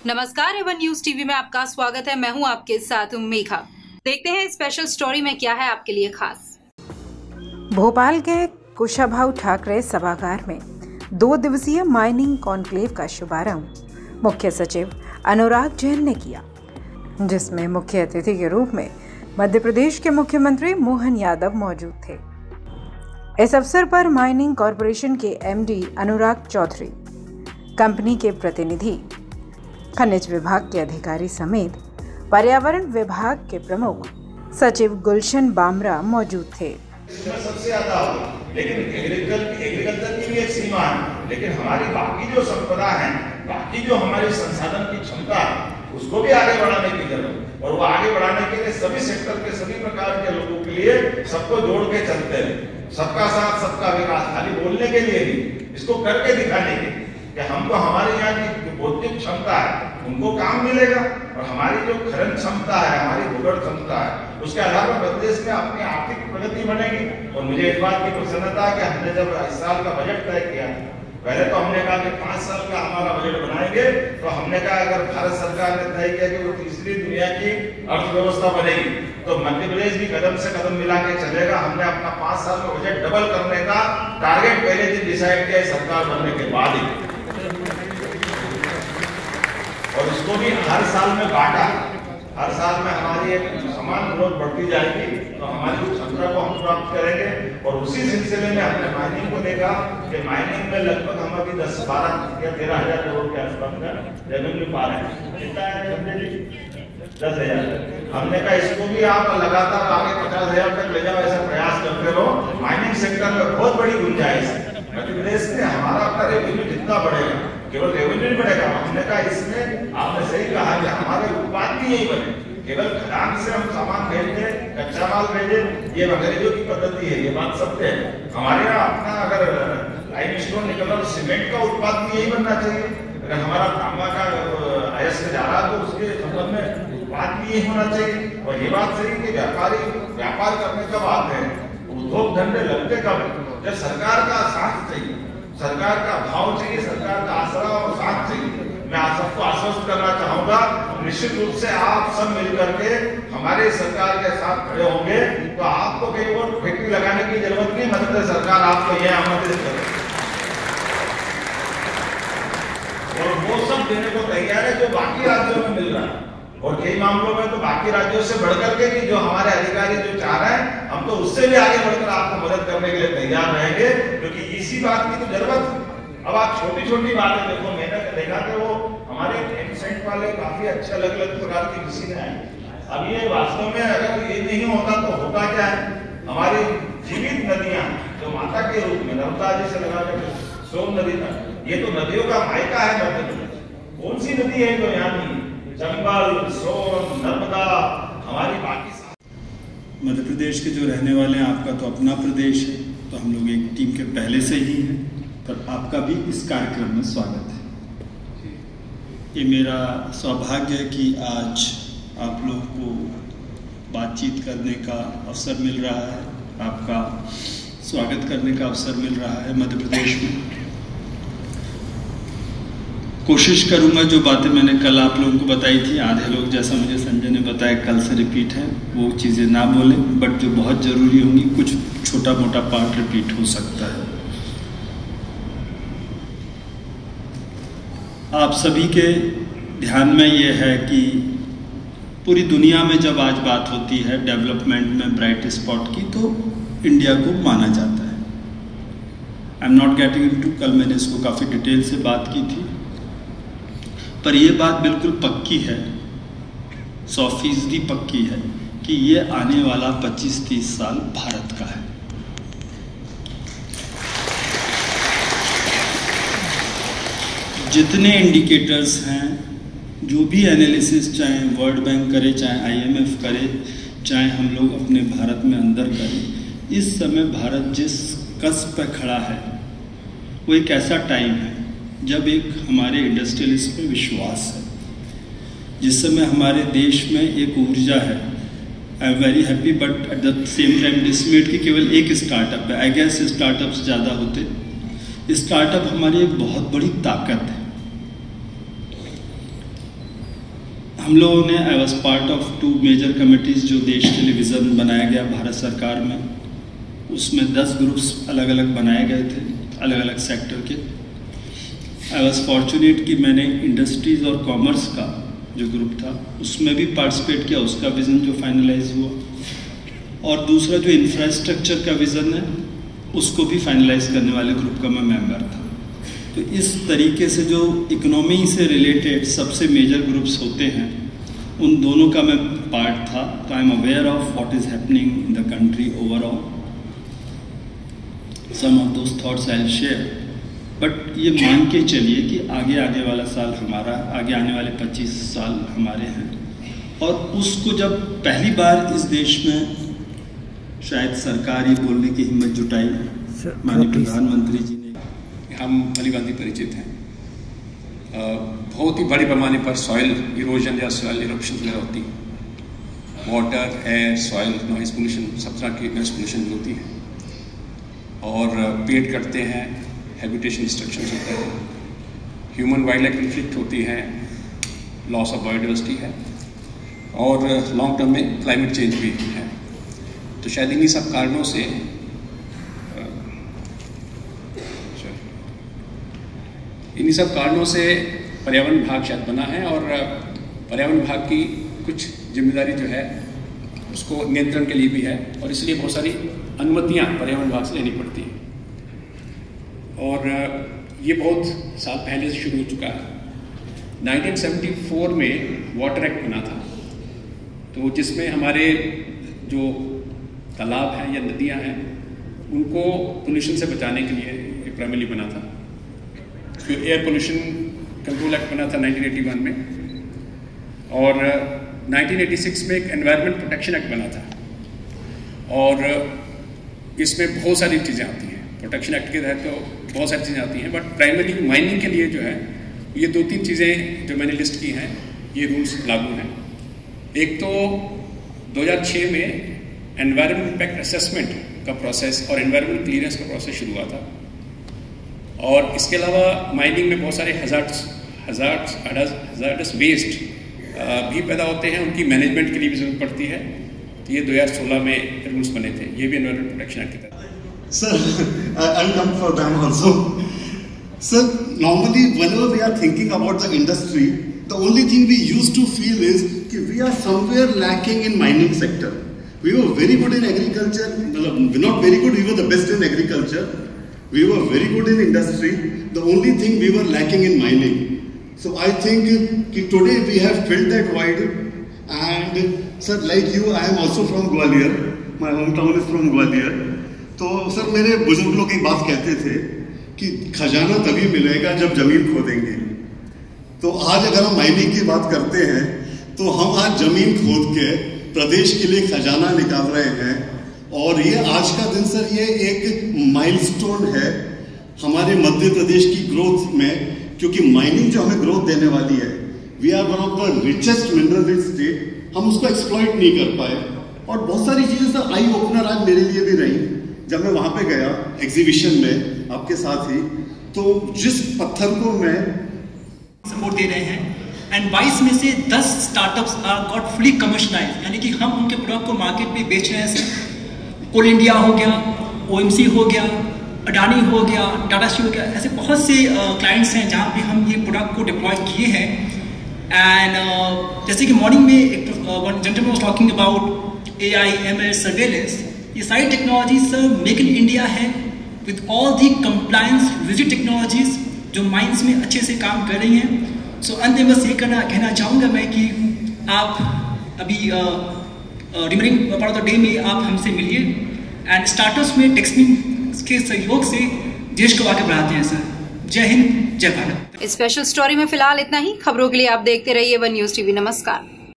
नमस्कार, Avon news TV में आपका स्वागत है। मैं हूं आपके साथ मेघा। देखते हैं स्पेशल स्टोरी में क्या है आपके लिए खास। भोपाल के कुशाभाऊ ठाकरे सभागार में 2 दिवसीय माइनिंग कॉन्क्लेव का शुभारंभ मुख्य सचिव अनुराग जैन ने किया, जिसमें मुख्य अतिथि के रूप में मध्य प्रदेश के मुख्यमंत्री मोहन यादव मौजूद थे। इस अवसर पर माइनिंग कॉरपोरेशन के एमडी अनुराग चौधरी, कंपनी के प्रतिनिधि, खनिज विभाग के अधिकारी समेत पर्यावरण विभाग के प्रमुख सचिव गुलशन बामरा मौजूद थे। सबसे ज्यादा हो, लेकिन एग्रीकल्चर की भी एक सीमा है, लेकिन हमारी बाकी जो संपदा है, बाकी जो हमारी संसाधन की क्षमता है, उसको भी आगे बढ़ाने की जरूरत है। और वो आगे बढ़ाने के लिए सभी सेक्टर के सभी प्रकार के लोगों के लिए सबको जोड़ के चलते हैं। सबका साथ सबका विकास खाली बोलने के लिए नहीं, इसको करके दिखाने के लिए कि हमको हमारे यहाँ की बौद्धिक क्षमता है उनको काम मिलेगा, और हमारी जो खनन क्षमता है, हमारी भूगर्भ क्षमता है, उसके आधार पर प्रदेश में अपनी आर्थिक प्रगति बनेगी। और मुझे इस बात की प्रसन्नता है कि हमने जब इस साल का बजट तय किया, पहले तो हमने कहा कि 5 साल का हमारा बजट बनाएंगे, तो हमने कहा अगर भारत सरकार ने तय किया कि वो तीसरी दुनिया की अर्थव्यवस्था बनेगी, तो मध्य प्रदेश भी कदम से कदम मिला के चलेगा। हमने अपना 5 साल का बजट डबल करने का टारगेट पहले दिन डिसाइड किया सरकार बनने के बाद ही, और इसको भी हर साल में बांटा। हर साल में हमारी एक समान ग्रोथ बढ़ती जाएगी, तो हमारी क्षमता को हम प्राप्त करेंगे। और उसी सिलसिले में हमने माइनिंग को देखा कि माइनिंग में लगभग हम अभी 10, 12 या 13 हजार करोड़ के आसपास का रेवेन्यू पा रहे हैं। कितना है? 10,000। हमने कहा इसको भी आप लगातार आगे 50,000 तक ले जाओ, ऐसा प्रयास करते रहो। माइनिंग सेक्टर में बहुत बड़ी गुंजाइश है। मध्य प्रदेश में हमारा अपना रेवेन्यू जितना बढ़ेगा, केवल रेवेन्यू बढ़ेगा। हमने कहा इसमें आपने सही कहा कि हमारे उत्पाद भी यही बने, केवल खदान से हम सामान भेजते, कच्चा माल भेजे, ये अंग्रेजों की पद्धति है, ये बात सत्य है। हमारे यहाँ अपना अगर लाइमस्टोन निकल रहा, सीमेंट का उत्पाद भी यही बनना चाहिए। अगर हमारा तांबा का अयस्क जा रहा तो उसके संबंध में उत्पाद भी यही होना चाहिए। और ये बात सही कि व्यापारी व्यापार करने कब आते हैं, उद्योग धंधे लगते कब, जब सरकार का साथ चाहिए, सरकार का भाव चाहिए, सरकार का आसरा और साथ चाहिए। मैं आप सबको आश्वस्त करना चाहूंगा, निश्चित रूप से आप सब मिलकर के हमारे सरकार के साथ खड़े होंगे, तो आपको कहीं और फैक्ट्री लगाने की जरूरत नहीं। मध्य सरकार आपको यह आमंत्रित करे और वो सब देने को तैयार है जो बाकी राज्यों में मिल रहा है। और कई मामलों में तो बाकी राज्यों से बढ़कर के भी जो हमारे अधिकारी जो चाह रहे हैं, हम तो उससे भी आगे बढ़कर आपको मदद करने के लिए तैयार रहेंगे, क्योंकि इसी बात की तो जरूरत है। अब आप छोटी छोटी बातें देखो, मैंने देखा कि वो हमारे एमसेंट वाले काफी अच्छे अलग अलग प्रकार की मशीनें आई। अब ये वास्तव में अगर ये नहीं होता तो होता क्या है, हमारी जीवित नदियां जो माता के रूप में नर्मदा जी से लगा कर सोन नदी तक, ये तो नदियों का मायका है मध्य प्रदेश। कौन सी नदी है जो यहाँ नहीं? चंबल, सोन, नर्मदा, हमारी बाकी। मध्य प्रदेश के जो रहने वाले हैं, आपका तो अपना प्रदेश है, तो हम लोग एक टीम के पहले से ही हैं, पर आपका भी इस कार्यक्रम में स्वागत है। ये मेरा सौभाग्य है कि आज आप लोगों को बातचीत करने का अवसर मिल रहा है, आपका स्वागत करने का अवसर मिल रहा है मध्य प्रदेश में। कोशिश करूंगा जो बातें मैंने कल आप लोगों को बताई थी, आधे लोग जैसा मुझे संजय ने बताया कल से रिपीट है, वो चीज़ें ना बोलें, बट जो बहुत ज़रूरी होंगी कुछ छोटा मोटा पार्ट रिपीट हो सकता है। आप सभी के ध्यान में ये है कि पूरी दुनिया में जब आज बात होती है डेवलपमेंट में ब्राइट स्पॉट की, तो इंडिया को माना जाता है। I am not getting into, कल मैंने इसको काफ़ी डिटेल से बात की थी, पर यह बात बिल्कुल पक्की है, 100% पक्की है कि ये आने वाला 25-30 साल भारत का है। जितने इंडिकेटर्स हैं, जो भी एनालिसिस, चाहे वर्ल्ड बैंक करे, चाहे IMF करे, चाहे हम लोग अपने भारत में अंदर करें, इस समय भारत जिस कस्ब पे खड़ा है वो एक ऐसा टाइम है जब एक हमारे इंडस्ट्रियलिस्ट पे विश्वास है, जिस समय हमारे देश में एक ऊर्जा है। I am very happy, but at the same time dismayed कि केवल एक स्टार्टअप है। आई गेस स्टार्टअप्स ज़्यादा होते। स्टार्टअप हमारी एक बहुत बड़ी ताकत है। हम लोगों ने I was part of 2 major committees जो देश के लिए विज़न बनाया गया भारत सरकार में, उसमें 10 ग्रुप्स अलग अलग बनाए गए थे अलग अलग सेक्टर के। आई वॉज फॉर्चुनेट कि मैंने इंडस्ट्रीज़ और कॉमर्स का जो ग्रुप था उसमें भी पार्टिसिपेट किया, उसका विज़न जो फाइनलाइज हुआ, और दूसरा जो इंफ्रास्ट्रक्चर का विज़न है उसको भी फाइनलाइज करने वाले ग्रुप का मैं मेंबर था। तो इस तरीके से जो इकोनॉमी से रिलेटेड सबसे मेजर ग्रुप्स होते हैं उन दोनों का मैं पार्ट था। तो I am aware of what is happening in the country overall. Some of those thoughts I will share, but ये मान के चलिए कि आगे वाला साल हमारा, आगे आने वाले 25 साल हमारे हैं, और उसको जब पहली बार इस देश में शायद सरकार ये बोलने की हिम्मत जुटाई, माननीय प्रधानमंत्री जी ने। हम भलीभांति परिचित हैं। बहुत ही बड़े पैमाने पर सॉइल इरोजन या सॉइल इरप्शन वगैरह होती है। Water, air, soil, noise pollution, सब तरह की नॉइज पोल्यूशन भी होती है। और पेड़ कटते हैं, हैबिटेशन डिस्ट्रक्शन होता है, ह्यूमन वाइल्ड लाइफ कन्फ्लिक्ट होती है, लॉस ऑफ बायोडाइवर्सिटी है, और लॉन्ग टर्म में क्लाइमेट चेंज भी है। तो शायद इन्हीं सब कारणों से पर्यावरण विभाग शायद बना है, और पर्यावरण विभाग की कुछ जिम्मेदारी जो है उसको नियंत्रण के लिए भी है, और इसलिए बहुत सारी अनुमतियां पर्यावरण विभाग से लेनी पड़ती हैं। और ये बहुत साल पहले से शुरू हो चुका है। 1974 में वाटर एक्ट बना था, तो जिसमें हमारे जो तालाब हैं या नदियां हैं उनको पोल्यूशन से बचाने के लिए प्राइमरी बना था। फिर एयर पोल्यूशन कंट्रोल एक्ट बना था 1981 में, और 1986 में एक एनवायरनमेंट प्रोटेक्शन एक्ट बना था, और इसमें बहुत सारी चीज़ें आती हैं। प्रोटेक्शन एक्ट के तहत तो बहुत सारी चीज़ें आती हैं, बट प्राइमरी माइनिंग के लिए जो है ये 2-3 चीज़ें जो मैंने लिस्ट की हैं, ये रूल्स लागू हैं। एक तो 2006 में एनवायरनमेंट इम्पैक्ट असेसमेंट का प्रोसेस और एनवायरनमेंट क्लियरेंस का प्रोसेस शुरू हुआ था, और इसके अलावा माइनिंग में बहुत सारे हजार्डस वेस्ट भी पैदा होते हैं, उनकी मैनेजमेंट के लिए भी जरूरत पड़ती है। तो ये 2016 में रूल्स बने थे, ये भी एनवायरनमेंट प्रोटेक्शन एक्ट के तहत। Sir, I'll come for them also. Sir, normally whenever we are thinking about the industry, the only thing we used to feel is that we are somewhere lacking in mining sector. We were very good in agriculture, not very good, we were the best in agriculture. We were very good in industry. The only thing we were lacking in mining. So I think today we have filled that void. And sir, like you, I am also from Gwalior. My hometown is from Gwalior. तो sir मेरे बुजुर्ग लोग एक बात कहते थे कि खजाना तभी मिलेगा जब जमीन खोदेंगे। तो आज अगर हम माइनिंग की बात करते हैं तो हम आज जमीन खोद के प्रदेश के लिए खजाना निकाल रहे हैं, और ये आज का दिन सर ये एक माइलस्टोन है हमारे मध्य प्रदेश की ग्रोथ में, क्योंकि माइनिंग जो हमें ग्रोथ देने वाली है, we are one of the richest mineral rich state, हम उसको एक्सप्लॉइट नहीं कर पाए। और बहुत सारी चीजें सर आई ओपनर आज मेरे लिए भी रही। जब मैं वहां पे गया एग्जीबिशन में आपके साथ ही, तो जिस पत्थर को मैं सपोर्ट दे रहे हैं, एंड 22 में से 10 startups are got fully commercialise, यानी कि हम उनके प्रोडक्ट को मार्केट में बेच रहे हैं सर। कोल इंडिया हो गया, OMC हो गया, अडानी हो गया, टाटा स्टील हो गया, ऐसे बहुत से क्लाइंट्स हैं जहाँ पे हम ये प्रोडक्ट को डिप्लॉय किए हैं। एंड जैसे कि मॉर्निंग में एक gentleman was talking about AI, ML, surveillance, ये सारी technology sir make in India है, with all the compliance rigid technologies जो माइंस में अच्छे से काम कर रही हैं। सो अंत में बस ये कहना चाहूँगा मैं कि आप अभी remaining part of the day में आप हमसे मिलिए, एंड स्टार्टअप्स में टेक्सनिक के सहयोग से देश को आगे बढ़ाते हैं सर। जय हिंद, जय भारत। स्पेशल स्टोरी में फिलहाल इतना ही। खबरों के लिए आप देखते रहिए वन न्यूज टीवी। नमस्कार।